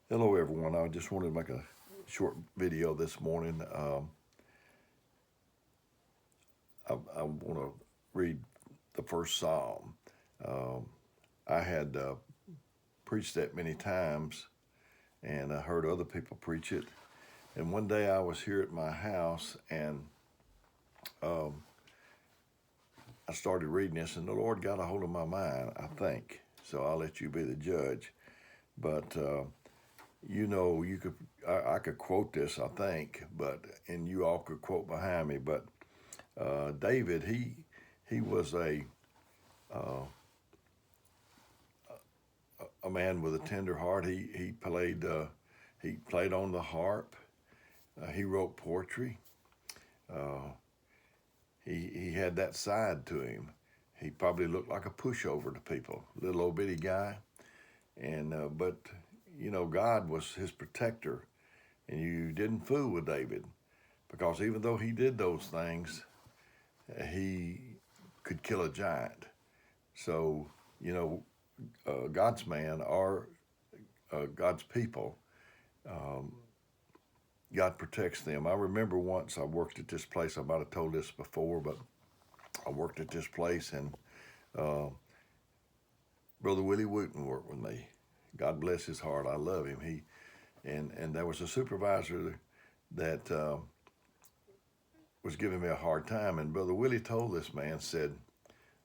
Hello, everyone. I just wanted to make a short video this morning. I want to read the first Psalm. Um, I had preached that many times, and I heard other people preach it. And one day I was here at my house, and um, I started reading this, and the Lord got a hold of my mind, I think. So I'll let you be the judge. But you could I could quote this, I think, but and you all could quote behind me. But David, he was uh, a man with a tender heart. He played on the harp. He wrote poetry. Uh, he had that side to him. He probably looked like a pushover to people, little old bitty guy. And but God was his protector, and you didn't fool with David because even though he did those things, he could kill a giant. So you know, God's man or God's people, um, God protects them. I remember once I worked at this place. I might have told this before, but I worked at this place, and uh, Brother Willie Wooten worked with me. God bless his heart. I love him. And there was a supervisor that was giving me a hard time, and Brother Willie told this man, said,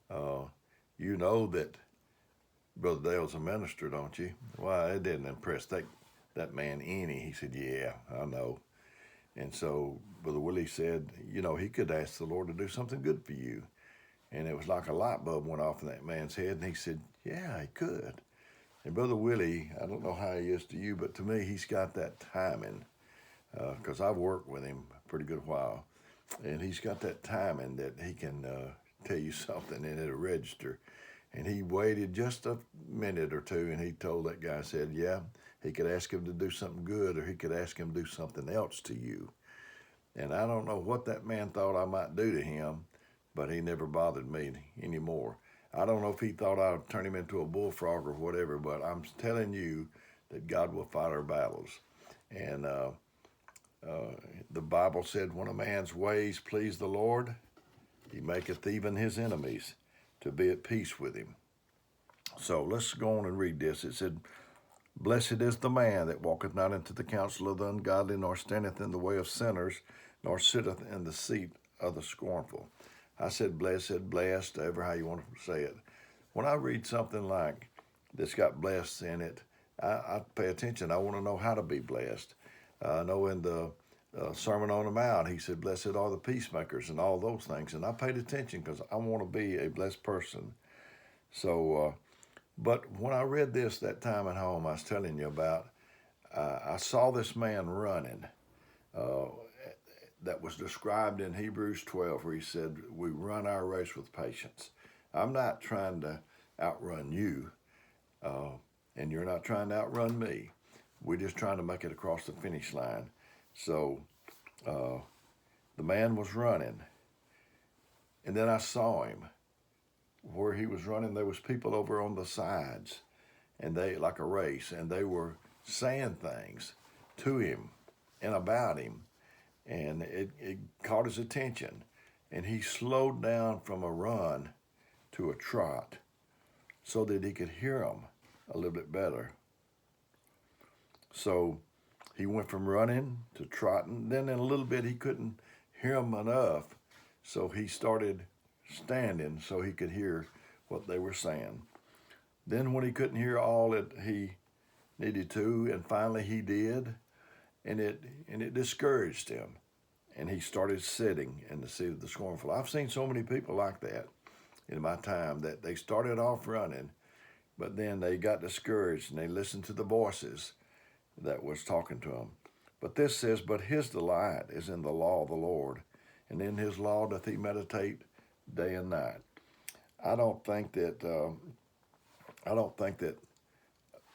uh, "You know that Brother Dale's a minister, don't you?" Well, it didn't impress that man any. He said, "Yeah, I know." And so Brother Willie said, he could ask the Lord to do something good for you. And it was like a light bulb went off in that man's head. And he said, yeah, he could. And Brother Willie, I don't know how he is to you, but to me, he's got that timing because I've worked with him a pretty good while. And he's got that timing that he can tell you something and it'll register. And he waited just a minute or two and he told that guy, said, yeah, he could ask him to do something good or he could ask him to do something else to you. And I don't know what that man thought I might do to him, but he never bothered me anymore. I don't know if he thought I'd turn him into a bullfrog or whatever, but I'm telling you that God will fight our battles. And uh, the Bible said, when a man's ways please the Lord, he maketh even his enemies to be at peace with him. So let's go on and read this. It said, blessed is the man that walketh not into the counsel of the ungodly, nor standeth in the way of sinners, nor sitteth in the seat of the scornful. I said blessed, ever how you want to say it. When I read something like that's got blessed in it, I pay attention. I want to know how to be blessed. I know in the Sermon on the Mount, he said, blessed are the peacemakers and all those things. And I paid attention because I want to be a blessed person. So, but when I read this that time at home, I was telling you about, I saw this man running uh, that was described in Hebrews 12, where he said, we run our race with patience. I'm not trying to outrun you, uh, and you're not trying to outrun me. We're just trying to make it across the finish line. So uh, the man was running, and then I saw him where he was running. There was people over on the sides, and they like a race, and they were saying things to him and about him, and it caught his attention, and he slowed down from a run to a trot so that he could hear them a little bit better. So he went from running to trotting. Then in a little bit he couldn't hear them enough, so he started standing so he could hear what they were saying. Then when he couldn't hear all that he needed to, and finally he did, and it discouraged him, and he started sitting in the seat of the scornful. I've seen so many people like that in my time that they started off running, but then they got discouraged and they listened to the voices that was talking to them. But this says, but his delight is in the law of the Lord, and in his law doth he meditate day and night. I don't think that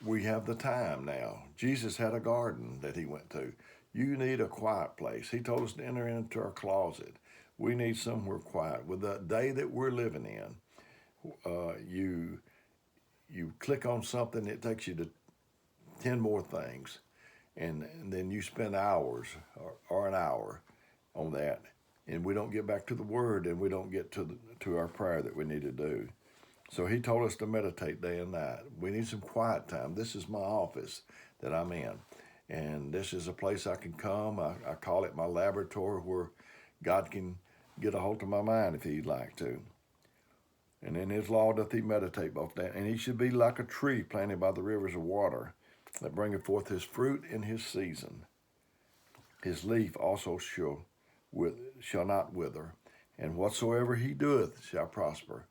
we have the time now. Jesus had a garden that he went to. You need a quiet place. He told us to enter into our closet. We need somewhere quiet. With the day that we're living in, you click on something, it takes you to 10 more things. And then you spend hours or an hour on that, and we don't get back to the Word, and we don't get to our prayer that we need to do. So he told us to meditate day and night. We need some quiet time. This is my office that I'm in, and this is a place I can come. I call it my laboratory where God can get a hold of my mind if he'd like to. And in his law doth he meditate both day, and he should be like a tree planted by the rivers of water, that bringeth forth his fruit in his season. His leaf also shall not wither, and whatsoever he doeth shall prosper.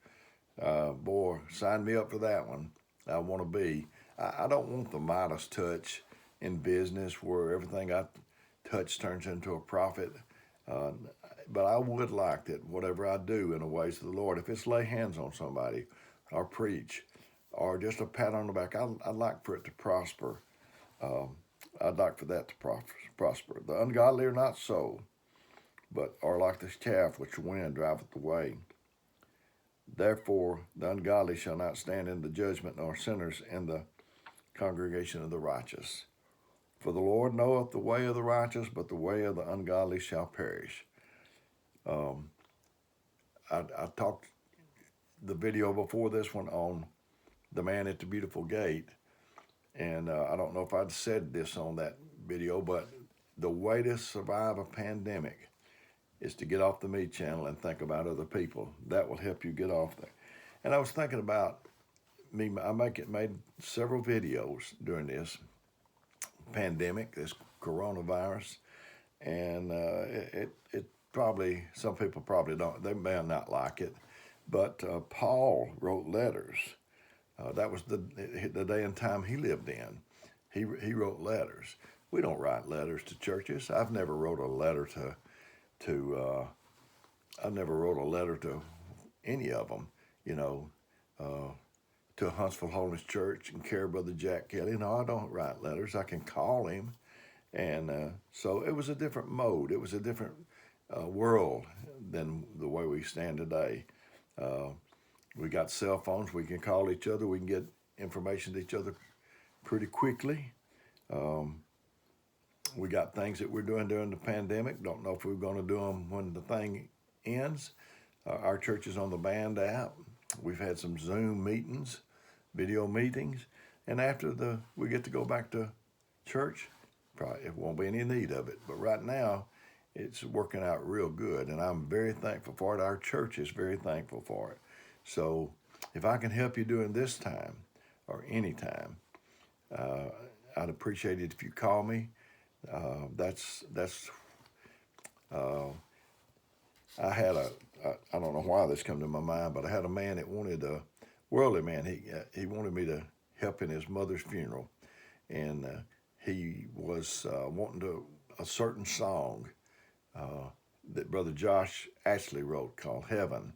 Boy, sign me up for that one. I want to be. I don't want the Midas touch in business where everything I touch turns into a profit. But I would like that whatever I do in the ways of the Lord, if it's lay hands on somebody or preach or just a pat on the back, I'd like for it to prosper. I'd like for that to prosper. The ungodly are not so, but are like the chaff which the wind driveth away. Therefore, the ungodly shall not stand in the judgment, nor sinners in the congregation of the righteous. For the Lord knoweth the way of the righteous, but the way of the ungodly shall perish. I talked the video before this one on the man at the beautiful gate, and I don't know if I'd said this on that video, but the way to survive a pandemic is to get off the me channel and think about other people. That will help you get off there. And I was thinking about me. I made several videos during this pandemic, this coronavirus, and it probably, some people probably don't, they may not like it, but Paul wrote letters. That was the day and time he lived in. He wrote letters. We don't write letters to churches. I've never wrote a letter to any of them, to Huntsville Holiness Church and care Brother Jack Kelly. No, I don't write letters. I can call him. And so it was a different mode. It was a different world than the way we stand today. We got cell phones. We can call each other. We can get information to each other pretty quickly. We got things that we're doing during the pandemic. Don't know if we're going to do them when the thing ends. Our church is on the Band app. We've had some Zoom meetings, video meetings, and after we get to go back to church, probably it won't be any need of it. But right now, it's working out real good, and I'm very thankful for it. Our church is very thankful for it. So if I can help you during this time or any time, I'd appreciate it if you call me. I had I don't know why this come to my mind, but I had a man that wanted a worldly man. He wanted me to help in his mother's funeral, and he was wanting a certain song that Brother Josh Ashley wrote called Heaven,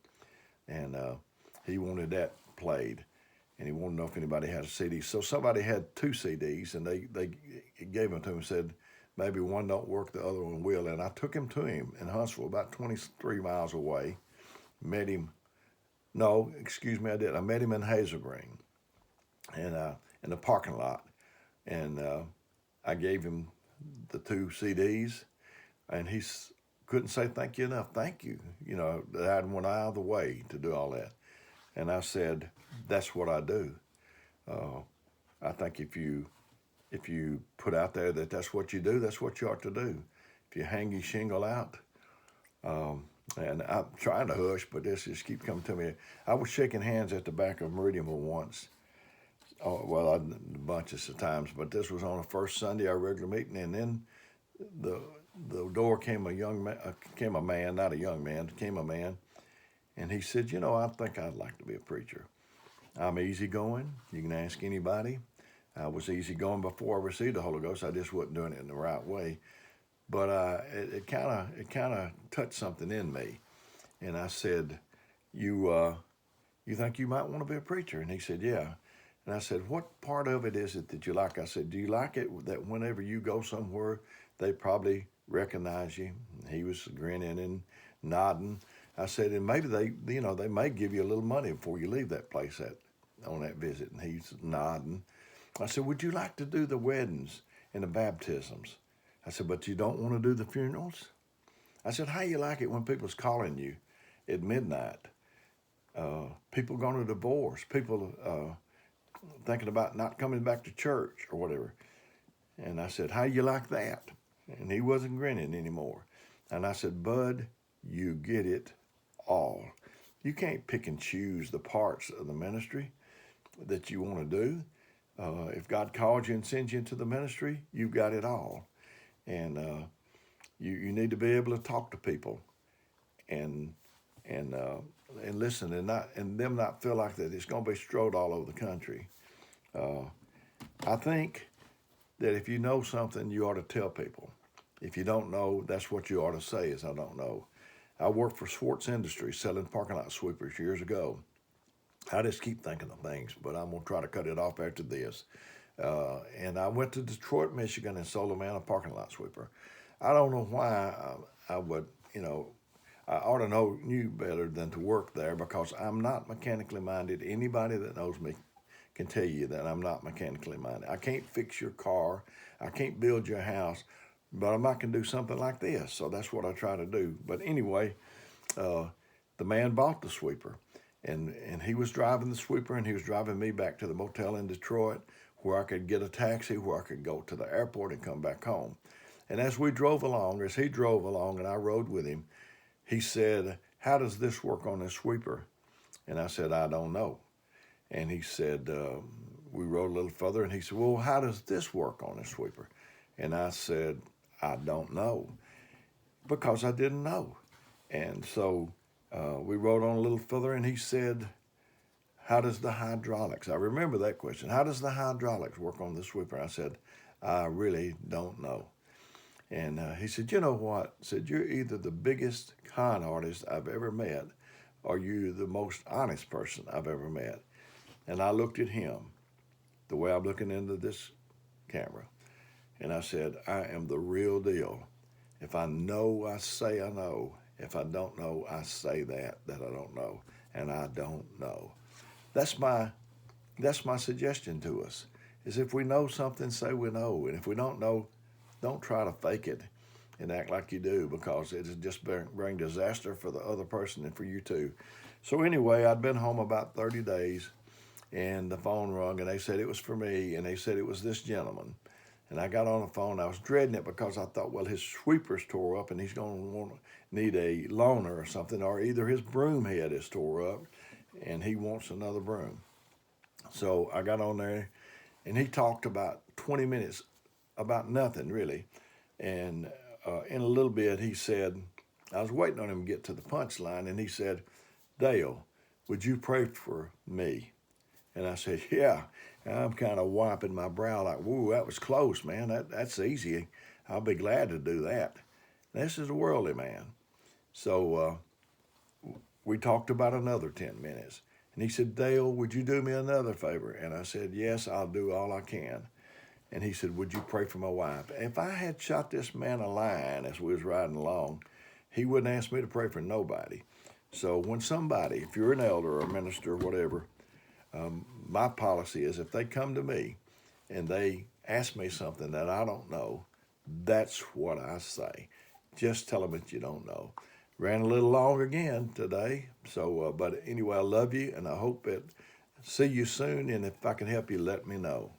and he wanted that played, and he wanted to know if anybody had a CD. So somebody had 2 CDs, and they gave them to him and said, maybe one don't work, the other one will. And I took him to him in Huntsville, about 23 miles away. Met him. No, excuse me, I did. I met him in Hazel Green, and in the parking lot, and I gave him the 2 CDs, and he couldn't say thank you enough. Thank you. I went out of the way to do all that, and I said, that's what I do. I think if you put out there that that's what you do, that's what you ought to do. If you hang your shingle out, and I'm trying to hush, but this just keeps coming to me. I was shaking hands at the back of Meridianville once. A bunch of times, but this was on the first Sunday, our regular meeting, and then the door came a man, not a young man, came a man, and he said, I think I'd like to be a preacher. I'm easygoing. You can ask anybody. I was easygoing before I received the Holy Ghost. I just wasn't doing it in the right way. But it kind of touched something in me. And I said, you think you might want to be a preacher? And he said, yeah. And I said, what part of it is it that you like? I said, do you like it that whenever you go somewhere, they probably recognize you? And he was grinning and nodding. I said, and maybe they may give you a little money before you leave that place on that visit. And he's nodding. I said, would you like to do the weddings and the baptisms? I said, but you don't want to do the funerals? I said, how you like it when people's calling you at midnight? People going to divorce, people thinking about not coming back to church or whatever. And I said, how you like that? And he wasn't grinning anymore. And I said, Bud, you get it all. You can't pick and choose the parts of the ministry that you want to do. If God calls you and sends you into the ministry, you've got it all. And you need to be able to talk to people and listen and them not feel like that it's going to be strode all over the country. I think that if you know something, you ought to tell people. If you don't know, that's what you ought to say is, I don't know. I worked for Swartz Industries selling parking lot sweepers years ago. I just keep thinking of things, but I'm going to try to cut it off after this. And I went to Detroit, Michigan, and sold a man a parking lot sweeper. I don't know why I would, I ought to knew better than to work there because I'm not mechanically minded. Anybody that knows me can tell you that I'm not mechanically minded. I can't fix your car. I can't build your house, but I might can do something like this. So that's what I try to do. But anyway, the man bought the sweeper. And he was driving the sweeper, and he was driving me back to the motel in Detroit where I could get a taxi, where I could go to the airport and come back home. And as he drove along, and I rode with him, he said, how does this work on this sweeper? And I said, I don't know. And he said, we rode a little further, and he said, well, how does this work on this sweeper? And I said, I don't know, because I didn't know. And so we rode on a little further, and he said, how does the hydraulics? I remember that question. How does the hydraulics work on the sweeper? I said, I really don't know. And he said, you know what? He said, you're either the biggest con artist I've ever met, or you're the most honest person I've ever met. And I looked at him the way I'm looking into this camera, and I said, I am the real deal. If I know, I say I know. If I don't know, I say that I don't know, and I don't know. That's my suggestion to us, is if we know something, say we know. And if we don't know, don't try to fake it and act like you do, because it will just bring disaster for the other person and for you too. So anyway, I'd been home about 30 days, and the phone rung, and they said it was for me, and they said it was this gentleman. And I got on the phone. I was dreading it because I thought, well, his sweeper's tore up, and he's going to need a loaner or something, or either his broom head is tore up, and he wants another broom. So I got on there, and he talked about 20 minutes about nothing, really. And in a little bit, he said, I was waiting on him to get to the punchline, and he said, Dale, would you pray for me? And I said, yeah. And I'm kind of wiping my brow like, whoa, that was close, man. That's easy. I'll be glad to do that. This is a worldly man. So we talked about another 10 minutes. And he said, Dale, would you do me another favor? And I said, yes, I'll do all I can. And he said, would you pray for my wife? If I had shot this man a line as we was riding along, he wouldn't ask me to pray for nobody. So when somebody, if you're an elder or a minister or whatever, my policy is if they come to me and they ask me something that I don't know, that's what I say. Just tell them that you don't know. Ran a little long again today. So, but anyway, I love you, and I hope that see you soon. And if I can help you, let me know.